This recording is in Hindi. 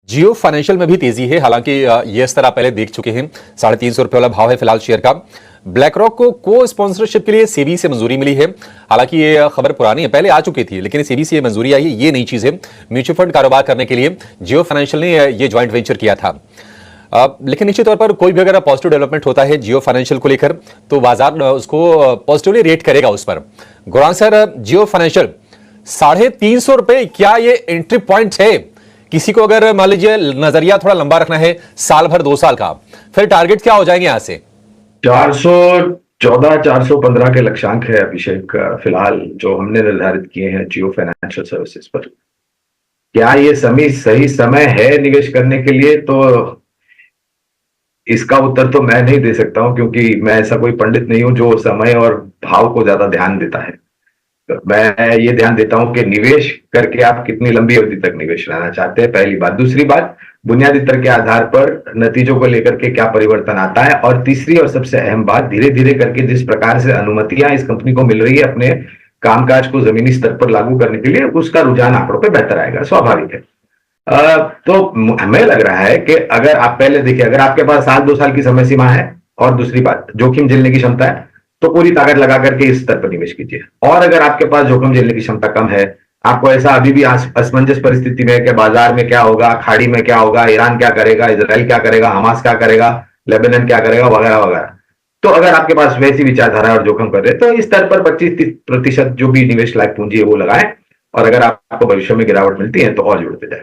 जियो फाइनेंशियल में भी तेजी है। हालांकि ये स्तर आप पहले देख चुके हैं। 350 रुपए वाला भाव है फिलहाल शेयर का। ब्लैक रॉक को स्पॉन्सरशिप के लिए सेबी से मंजूरी मिली है। हालांकि ये खबर पुरानी है, पहले आ चुकी थी, लेकिन सेबी से ये मंजूरी आई है। ये नई चीज है। म्यूचुअल फंड कारोबार करने के लिए जियो फाइनेंशियल ने ये ज्वाइंट वेंचर किया था। लेकिन निश्चित तौर पर कोई भी अगर पॉजिटिव डेवलपमेंट होता है जियो फाइनेंशियल को लेकर तो बाजार उसको पॉजिटिवली रेट करेगा उस पर। गुरान सर, जियो फाइनेंशियल 350 रुपए, क्या ये एंट्री पॉइंट है? किसी को अगर मान लीजिए नजरिया थोड़ा लंबा रखना है, साल भर 2 साल का, फिर टारगेट क्या हो जाएंगे यहां से? 414 415 के लक्ष्यांक है अभिषेक, फिलहाल जो हमने निर्धारित किए हैं जियो फाइनेंशियल सर्विसेज पर। क्या ये सही समय है निवेश करने के लिए? तो इसका उत्तर तो मैं नहीं दे सकता हूं, क्योंकि मैं ऐसा कोई पंडित नहीं हूं जो समय और भाव को ज्यादा ध्यान देता है। मैं ये ध्यान देता हूं कि निवेश करके आप कितनी लंबी अवधि तक निवेश रहना चाहते हैं, पहली बात। दूसरी बात, बुनियादी तर्क के आधार पर नतीजों को लेकर के क्या परिवर्तन आता है। और तीसरी और सबसे अहम बात, धीरे धीरे करके जिस प्रकार से अनुमतियां इस कंपनी को मिल रही है अपने कामकाज को जमीनी स्तर पर लागू करने के लिए, उसका रुझान आंकड़ों पर बेहतर आएगा, स्वाभाविक है। तो हमें लग रहा है कि अगर आप पहले देखिए, अगर आपके पास 1-2 साल की समय सीमा है और दूसरी बात जोखिम झेलने की क्षमता है, तो पूरी ताकत लगा करके इस स्तर पर निवेश कीजिए। और अगर आपके पास जोखिम झेलने की क्षमता कम है, आपको ऐसा अभी भी असमंजस परिस्थिति में कि बाजार में क्या होगा, खाड़ी में क्या होगा, ईरान क्या करेगा, इजराइल क्या करेगा, हमास क्या करेगा, लेबनान क्या करेगा, वगैरह वगैरह, तो अगर आपके पास वैसी विचारधारा और जोखिम कर रहे हैं तो इस स्तर पर 25-30% जो भी निवेश लायक पूंजी है वो लगाएं। और अगर आपको भविष्य में गिरावट मिलती है तो और जुड़ते जाए।